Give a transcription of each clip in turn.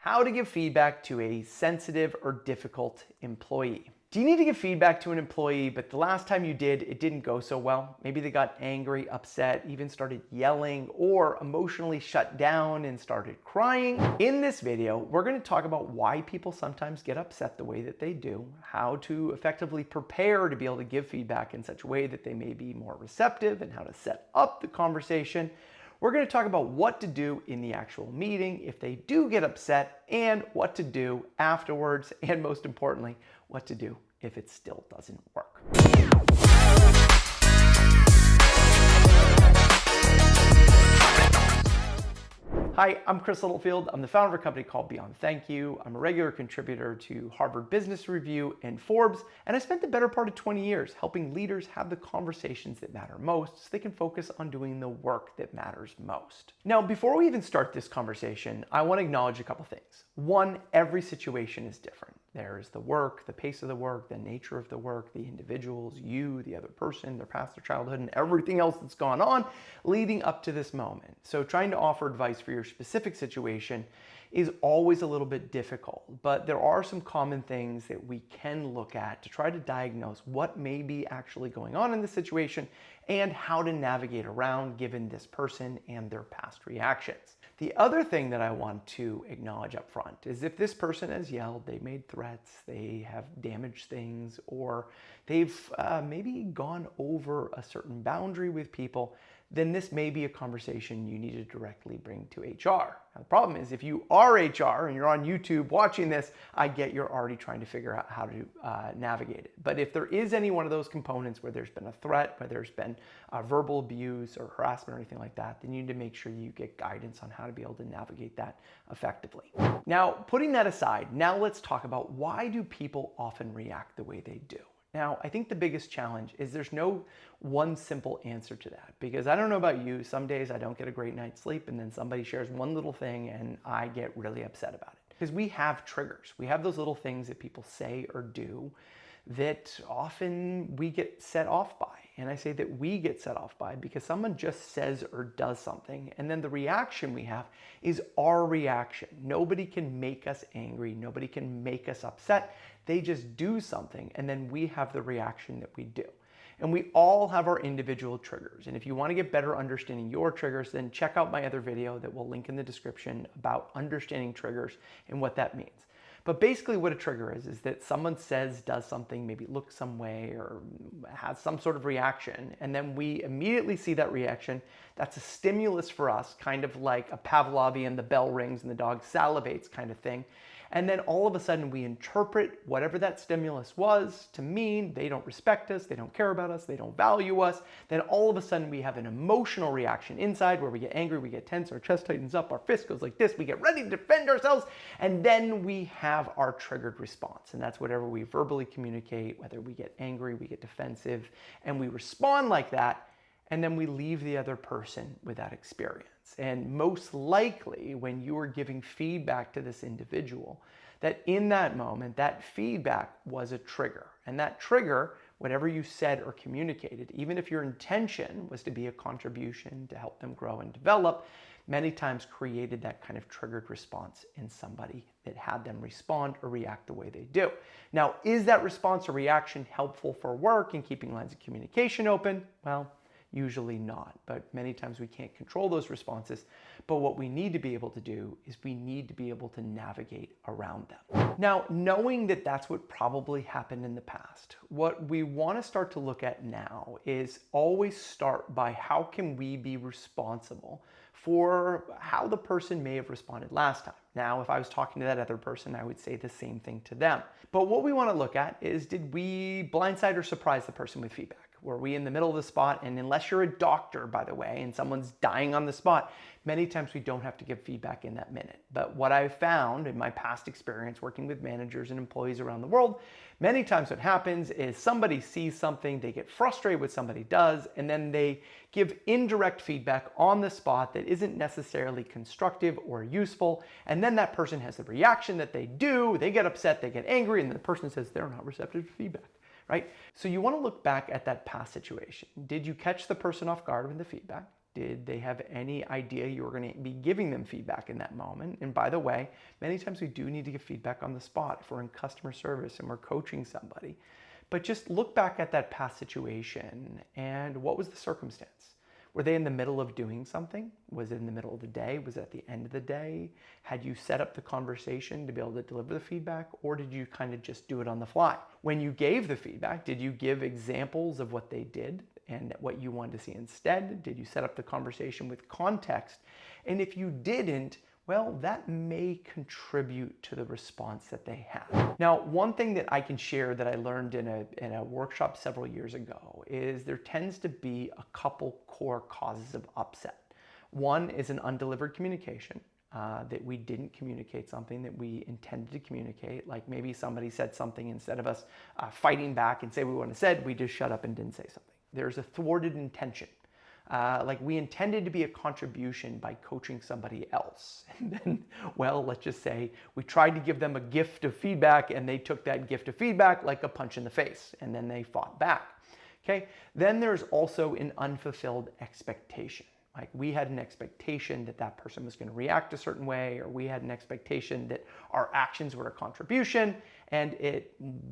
How to give feedback to a sensitive or difficult employee. Do you need to give feedback to an employee, but the last time you did, it didn't go so well? Maybe they got angry, upset, even started yelling, or emotionally shut down and started crying. In this video, we're going to talk about why people sometimes get upset the way that they do, how to effectively prepare to be able to give feedback in such a way that they may be more receptive, and how to set up the conversation. We're going to talk about what to do in the actual meeting if they do get upset, and what to do afterwards, and most importantly, what to do if it still doesn't work. Hi, I'm Chris Littlefield. I'm the founder of a company called Beyond Thank You. I'm a regular contributor to Harvard Business Review and Forbes, and I spent the better part of 20 years helping leaders have the conversations that matter most so they can focus on doing the work that matters most. Now, before we even start this conversation, I want to acknowledge a couple things. One, every situation is different. There's the work, the pace of the work, the nature of the work, the individuals, you, the other person, their past, their childhood, and everything else that's gone on leading up to this moment. So trying to offer advice for your specific situation is always a little bit difficult, but there are some common things that we can look at to try to diagnose what may be actually going on in the situation and how to navigate around given this person and their past reactions. The other thing that I want to acknowledge up front is if this person has yelled, they made threats, they have damaged things, or they've maybe gone over a certain boundary with people, then this may be a conversation you need to directly bring to HR. Now, the problem is if you are HR and you're on YouTube watching this, I get you're already trying to figure out how to navigate it. But if there is any one of those components where there's been a threat, where there's been verbal abuse or harassment or anything like that, then you need to make sure you get guidance on how to be able to navigate that effectively. Now, putting that aside, now let's talk about why do people often react the way they do. Now, I think the biggest challenge is there's no one simple answer to that, because I don't know about you, some days I don't get a great night's sleep and then somebody shares one little thing and I get really upset about it. Because we have triggers. We have those little things that people say or do that often we get set off by. And I say that we get set off by because someone just says or does something, and then the reaction we have is our reaction. Nobody can make us angry. Nobody can make us upset. They just do something, and then we have the reaction that we do. And we all have our individual triggers. And if you want to get better understanding your triggers, then check out my other video that we'll link in the description about understanding triggers and what that means. But basically what a trigger is that someone says, does something, maybe looks some way or has some sort of reaction, and then we immediately see that reaction. That's a stimulus for us, kind of like a Pavlovian, the bell rings and the dog salivates kind of thing. And then all of a sudden we interpret whatever that stimulus was to mean they don't respect us, they don't care about us, they don't value us. Then all of a sudden we have an emotional reaction inside where we get angry, we get tense, our chest tightens up, our fist goes like this, we get ready to defend ourselves, and then we have our triggered response. And that's whatever we verbally communicate, whether we get angry, we get defensive, and we respond like that, and then we leave the other person with that experience. And most likely when you are giving feedback to this individual, that in that moment, that feedback was a trigger. And that trigger, whatever you said or communicated, even if your intention was to be a contribution to help them grow and develop, many times created that kind of triggered response in somebody that had them respond or react the way they do. Now, is that response or reaction helpful for work and keeping lines of communication open? Well, usually not, but many times we can't control those responses. But what we need to be able to do is we need to be able to navigate around them. Now, knowing that that's what probably happened in the past, what we want to start to look at now is always start by how can we be responsible for how the person may have responded last time. Now, if I was talking to that other person, I would say the same thing to them. But what we want to look at is, did we blindside or surprise the person with feedback? Were we in the middle of the spot? And unless you're a doctor, by the way, and someone's dying on the spot, many times we don't have to give feedback in that minute. But what I've found in my past experience working with managers and employees around the world, many times what happens is somebody sees something, they get frustrated with somebody does, and then they give indirect feedback on the spot that isn't necessarily constructive or useful. And then that person has the reaction that they do, they get upset, they get angry, and the person says they're not receptive to feedback. Right? So you want to look back at that past situation. Did you catch the person off guard with the feedback? Did they have any idea you were going to be giving them feedback in that moment? And by the way, many times we do need to give feedback on the spot if we're in customer service and we're coaching somebody. But just look back at that past situation and what was the circumstance? Were they in the middle of doing something? Was it in the middle of the day? Was it at the end of the day? Had you set up the conversation to be able to deliver the feedback, or did you kind of just do it on the fly? When you gave the feedback, did you give examples of what they did and what you wanted to see instead? Did you set up the conversation with context? And if you didn't, well, that may contribute to the response that they have. Now, one thing that I can share that I learned in a workshop several years ago is there tends to be a couple core causes of upset. One is an undelivered communication, that we didn't communicate something that we intended to communicate. Like maybe somebody said something, instead of us fighting back and say what we want to said, we just shut up and didn't say something. There's a thwarted intention. Like we intended to be a contribution by coaching somebody else. And then, well, let's just say we tried to give them a gift of feedback and they took that gift of feedback like a punch in the face, and then they fought back. Okay. Then there's also an unfulfilled expectation. Like we had an expectation that that person was going to react a certain way, or we had an expectation that our actions were a contribution, and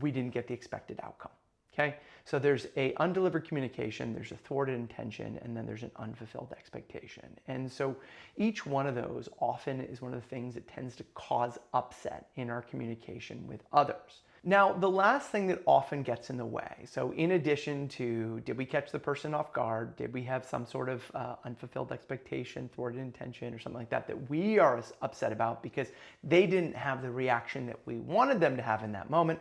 we didn't get the expected outcome. Okay, so there's a undelivered communication, there's a thwarted intention, and then there's an unfulfilled expectation. And so each one of those often is one of the things that tends to cause upset in our communication with others. Now, the last thing that often gets in the way, so in addition to did we catch the person off guard, did we have some sort of unfulfilled expectation, thwarted intention, or something like that that we are upset about because they didn't have the reaction that we wanted them to have in that moment.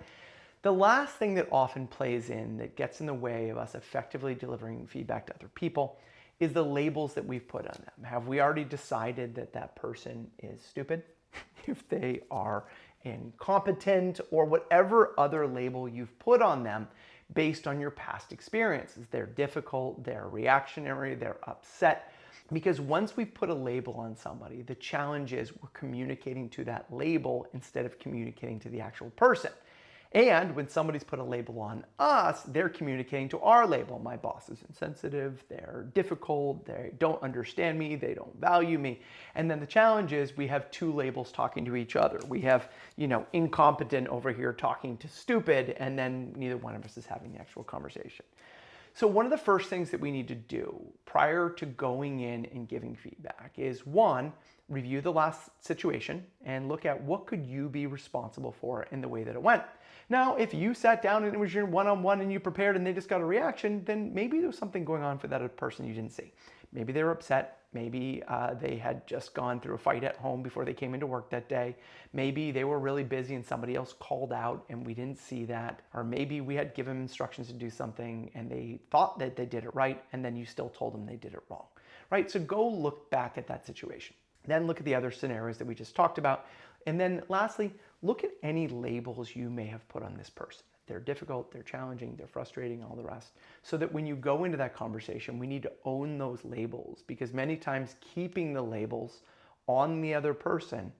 The last thing that often plays in that gets in the way of us effectively delivering feedback to other people is the labels that we've put on them. Have we already decided that that person is stupid? If they are incompetent, or whatever other label you've put on them based on your past experiences. They're difficult, they're reactionary, they're upset. Because once we've put a label on somebody, the challenge is we're communicating to that label instead of communicating to the actual person. And when somebody's put a label on us, they're communicating to our label. My boss is insensitive, they're difficult, they don't understand me, they don't value me. And then the challenge is we have two labels talking to each other. We have, incompetent over here talking to stupid, and then neither one of us is having the actual conversation. So one of the first things that we need to do prior to going in and giving feedback is, one, review the last situation and look at what could you be responsible for in the way that it went. Now, if you sat down and it was your one-on-one and you prepared and they just got a reaction, then maybe there was something going on for that other person you didn't see. Maybe they were upset. Maybe they had just gone through a fight at home before they came into work that day. Maybe they were really busy and somebody else called out and we didn't see that. Or maybe we had given them instructions to do something and they thought that they did it right, and then you still told them they did it wrong, right? So go look back at that situation. Then look at the other scenarios that we just talked about. And then lastly, look at any labels you may have put on this person. They're difficult, they're challenging, they're frustrating, all the rest. So that when you go into that conversation, we need to own those labels, because many times keeping the labels on the other person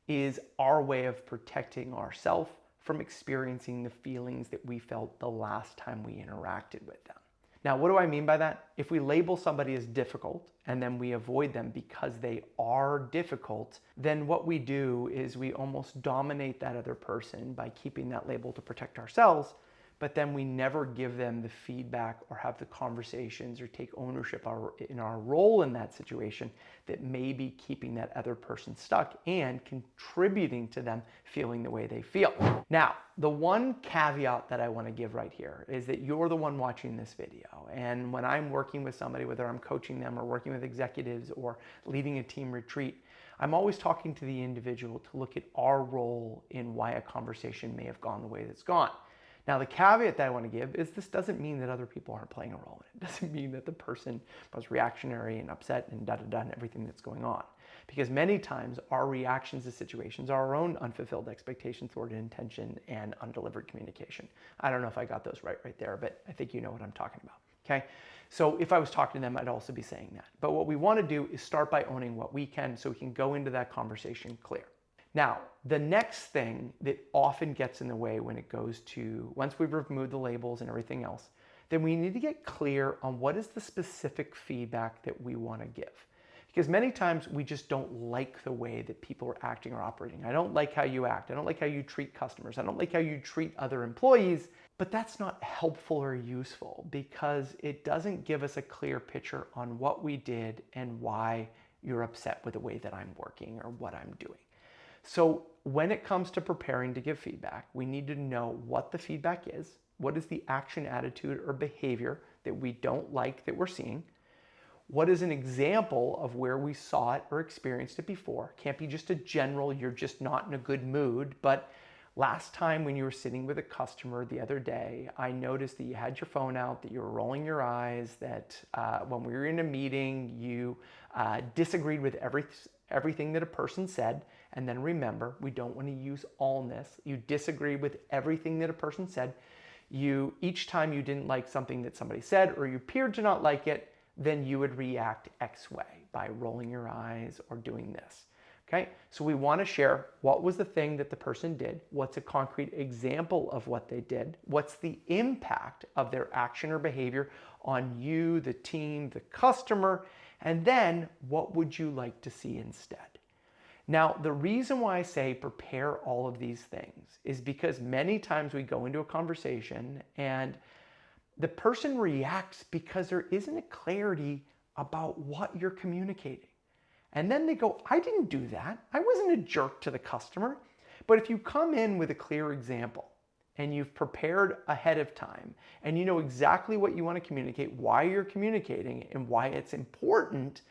is our way of protecting ourselves from experiencing the feelings that we felt the last time we interacted with them. Now, what do I mean by that? If we label somebody as difficult and then we avoid them because they are difficult, then what we do is we almost dominate that other person by keeping that label to protect ourselves, but then we never give them the feedback or have the conversations or take ownership in our role in that situation that may be keeping that other person stuck and contributing to them feeling the way they feel. Now, the one caveat that I want to give right here is that you're the one watching this video. And when I'm working with somebody, whether I'm coaching them or working with executives or leading a team retreat, I'm always talking to the individual to look at our role in why a conversation may have gone the way that's gone. Now, the caveat that I want to give is this doesn't mean that other people aren't playing a role in it. It doesn't mean that the person was reactionary and upset and da-da-da and everything that's going on. Because many times our reactions to situations are our own unfulfilled expectations, thwarted intention, and undelivered communication. I don't know if I got those right there, but I think you know what I'm talking about, okay? So if I was talking to them, I'd also be saying that. But what we want to do is start by owning what we can so we can go into that conversation clear. Now, the next thing that often gets in the way when it goes to, once we've removed the labels and everything else, then we need to get clear on what is the specific feedback that we want to give. Because many times we just don't like the way that people are acting or operating. I don't like how you act. I don't like how you treat customers. I don't like how you treat other employees. But that's not helpful or useful because it doesn't give us a clear picture on what we did and why you're upset with the way that I'm working or what I'm doing. So when it comes to preparing to give feedback, we need to know what the feedback is, what is the action, attitude, or behavior that we don't like that we're seeing, what is an example of where we saw it or experienced it before. Can't be just a general, you're just not in a good mood, but last time when you were sitting with a customer the other day, I noticed that you had your phone out, that you were rolling your eyes, that when we were in a meeting, you disagreed with everything that a person said. And then remember, we don't want to use allness. You disagreed with everything that a person said. Each time you didn't like something that somebody said or you appeared to not like it, then you would react X way by rolling your eyes or doing this. Okay, so we want to share what was the thing that the person did, what's a concrete example of what they did, what's the impact of their action or behavior on you, the team, the customer, and then what would you like to see instead? Now, the reason why I say prepare all of these things is because many times we go into a conversation and the person reacts because there isn't a clarity about what you're communicating. And then they go, I didn't do that. I wasn't a jerk to the customer. But if you come in with a clear example and you've prepared ahead of time and you know exactly what you want to communicate, why you're communicating and why it's important,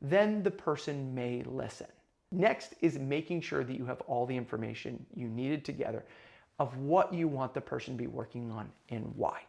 then the person may listen. Next is making sure that you have all the information you needed together of what you want the person to be working on and why.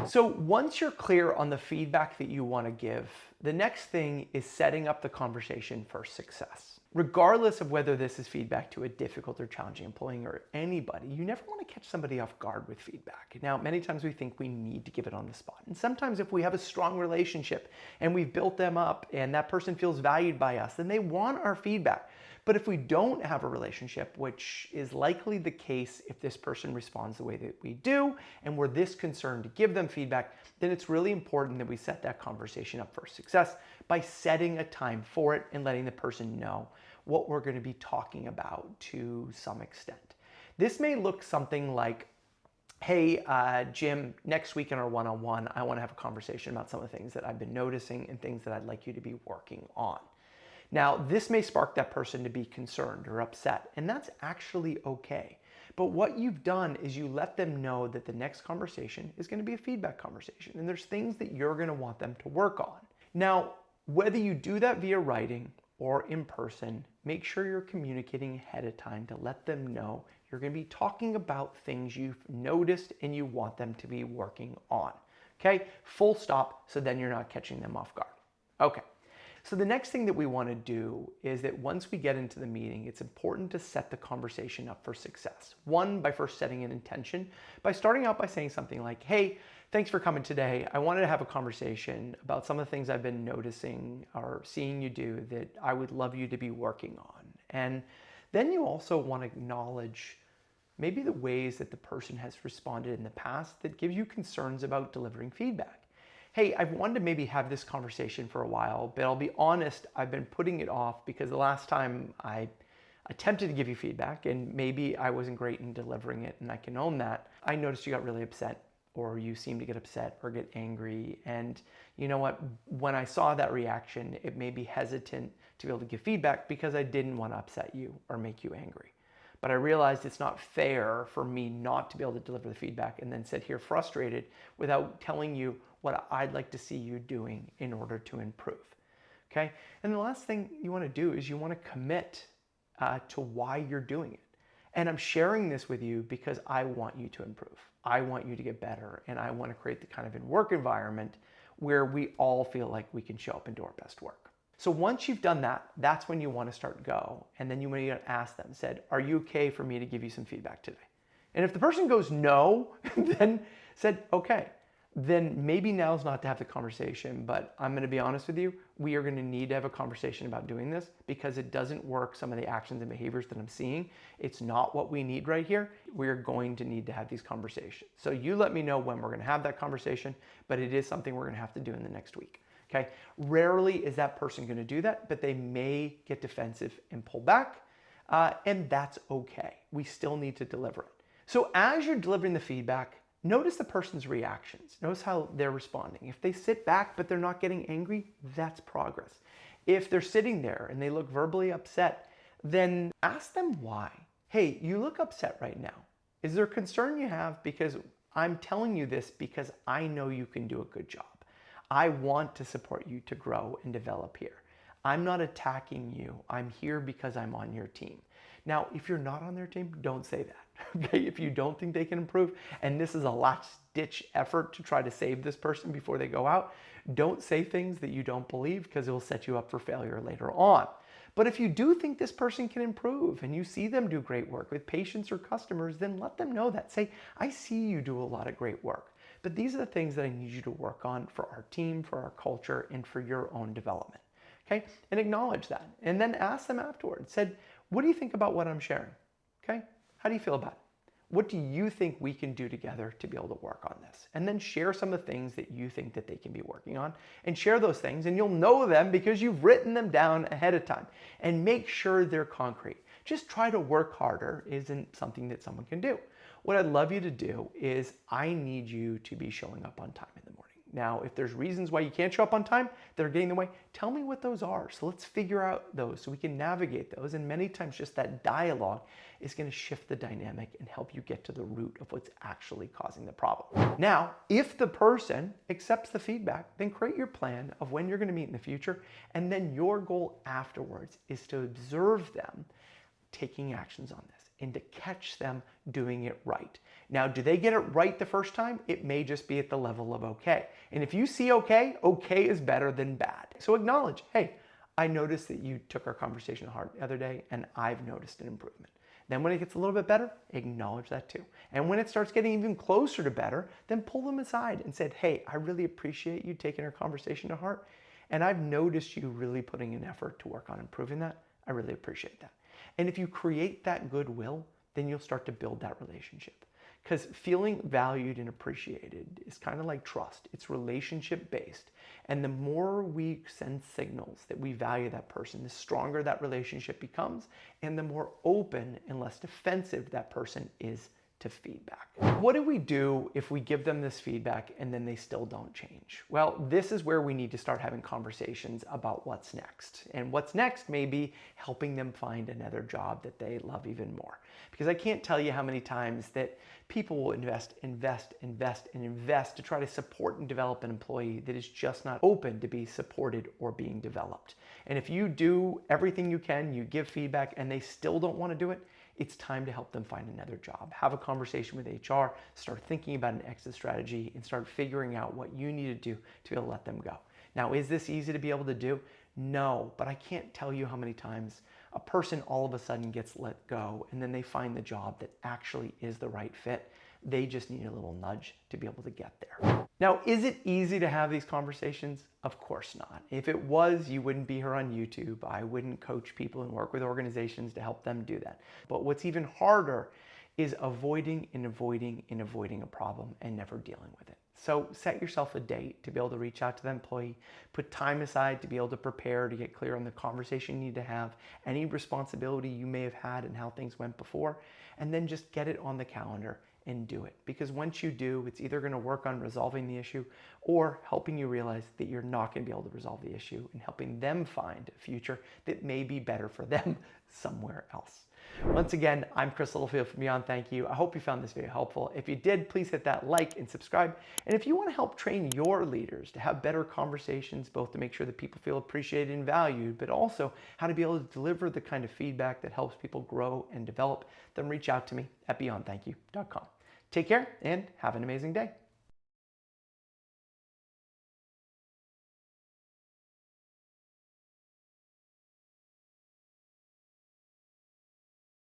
So once you're clear on the feedback that you want to give, the next thing is setting up the conversation for success. Regardless of whether this is feedback to a difficult or challenging employee or anybody, you never want to catch somebody off guard with feedback. Now, many times we think we need to give it on the spot. And sometimes if we have a strong relationship and we've built them up and that person feels valued by us, then they want our feedback. But if we don't have a relationship, which is likely the case if this person responds the way that we do, and we're this concerned to give them feedback, then it's really important that we set that conversation up for success by setting a time for it and letting the person know what we're going to be talking about to some extent. This may look something like, hey, Jim, next week in our one-on-one, I want to have a conversation about some of the things that I've been noticing and things that I'd like you to be working on. Now, this may spark that person to be concerned or upset, and that's actually okay. But what you've done is you let them know that the next conversation is going to be a feedback conversation, and there's things that you're going to want them to work on. Now, whether you do that via writing or in person, make sure you're communicating ahead of time to let them know you're going to be talking about things you've noticed and you want them to be working on. Okay? Full stop, so then you're not catching them off guard. Okay. So the next thing that we want to do is that once we get into the meeting, it's important to set the conversation up for success. One, by first setting an intention, by starting out by saying something like, hey, thanks for coming today. I wanted to have a conversation about some of the things I've been noticing or seeing you do that I would love you to be working on. And then you also want to acknowledge maybe the ways that the person has responded in the past that give you concerns about delivering feedback. Hey, I've wanted to maybe have this conversation for a while, but I'll be honest, I've been putting it off because the last time I attempted to give you feedback and maybe I wasn't great in delivering it, and I can own that. I noticed you got really upset, or you seemed to get upset or get angry. And you know what? When I saw that reaction, it made me hesitant to be able to give feedback because I didn't want to upset you or make you angry. But I realized it's not fair for me not to be able to deliver the feedback and then sit here frustrated without telling you what I'd like to see you doing in order to improve. Okay? And the last thing you want to do is you want to commit to why you're doing it. And I'm sharing this with you because I want you to improve. I want you to get better, and I want to create the kind of work environment where we all feel like we can show up and do our best work. So once you've done that, that's when you want to start go. And then you want to ask them, said, are you okay for me to give you some feedback today? And if the person goes no, then said, okay, then maybe now's not to have the conversation, but I'm going to be honest with you, we are going to need to have a conversation about doing this because it doesn't work. Some of the actions and behaviors that I'm seeing, it's not what we need right here. We're going to need to have these conversations. So you let me know when we're going to have that conversation, but it is something we're going to have to do in the next week. Okay. Rarely is that person going to do that, but they may get defensive and pull back, and that's okay. We still need to deliver it. So as you're delivering the feedback, notice the person's reactions. Notice how they're responding. If they sit back but they're not getting angry, that's progress. If they're sitting there and they look verbally upset, then ask them why. Hey, you look upset right now. Is there a concern you have? Because I'm telling you this because I know you can do a good job. I want to support you to grow and develop here. I'm not attacking you. I'm here because I'm on your team. Now, if you're not on their team, don't say that. Okay? If you don't think they can improve, and this is a last-ditch effort to try to save this person before they go out, don't say things that you don't believe because it will set you up for failure later on. But if you do think this person can improve and you see them do great work with patients or customers, then let them know that. Say, I see you do a lot of great work, but these are the things that I need you to work on for our team, for our culture, and for your own development. Okay? And acknowledge that. And then ask them afterwards. Said, what do you think about what I'm sharing? Okay? How do you feel about it? What do you think we can do together to be able to work on this? And then share some of the things that you think that they can be working on, and share those things, and you'll know them because you've written them down ahead of time. And make sure they're concrete. Just try to work harder isn't something that someone can do. What I'd love you to do is I need you to be showing up on time in the morning. Now, if there's reasons why you can't show up on time that are getting in the way, tell me what those are. So let's figure out those so we can navigate those. And many times just that dialogue is going to shift the dynamic and help you get to the root of what's actually causing the problem. Now, if the person accepts the feedback, then create your plan of when you're going to meet in the future. And then your goal afterwards is to observe them taking actions on this and to catch them doing it right. Now, do they get it right the first time? It may just be at the level of okay. And if you see okay, okay is better than bad. So acknowledge, hey, I noticed that you took our conversation to heart the other day and I've noticed an improvement. Then when it gets a little bit better, acknowledge that too. And when it starts getting even closer to better, then pull them aside and said, hey, I really appreciate you taking our conversation to heart. And I've noticed you really putting an effort to work on improving that. I really appreciate that. And if you create that goodwill, then you'll start to build that relationship. Because feeling valued and appreciated is kind of like trust. It's relationship based. And the more we send signals that we value that person, the stronger that relationship becomes, and the more open and less defensive that person is to feedback. What do we do if we give them this feedback and then they still don't change? Well, this is where we need to start having conversations about what's next. And what's next may be helping them find another job that they love even more. Because I can't tell you how many times that people will invest to try to support and develop an employee that is just not open to be supported or being developed. And if you do everything you can, you give feedback and they still don't want to do it, it's time to help them find another job. Have a conversation with HR, start thinking about an exit strategy, and start figuring out what you need to do to be able to let them go. Now, is this easy to be able to do? No, but I can't tell you how many times a person all of a sudden gets let go and then they find the job that actually is the right fit. They just need a little nudge to be able to get there. Now, is it easy to have these conversations? Of course not. If it was, you wouldn't be here on YouTube. I wouldn't coach people and work with organizations to help them do that. But what's even harder is avoiding a problem and never dealing with it. So set yourself a date to be able to reach out to the employee, put time aside to be able to prepare, to get clear on the conversation you need to have, any responsibility you may have had and how things went before, and then just get it on the calendar and do it. Because once you do, it's either going to work on resolving the issue or helping you realize that you're not going to be able to resolve the issue and helping them find a future that may be better for them somewhere else. Once again, I'm Chris Littlefield from Beyond Thank You. I hope you found this video helpful. If you did, please hit that like and subscribe. And if you want to help train your leaders to have better conversations, both to make sure that people feel appreciated and valued, but also how to be able to deliver the kind of feedback that helps people grow and develop, then reach out to me at beyondthankyou.com. Take care and have an amazing day.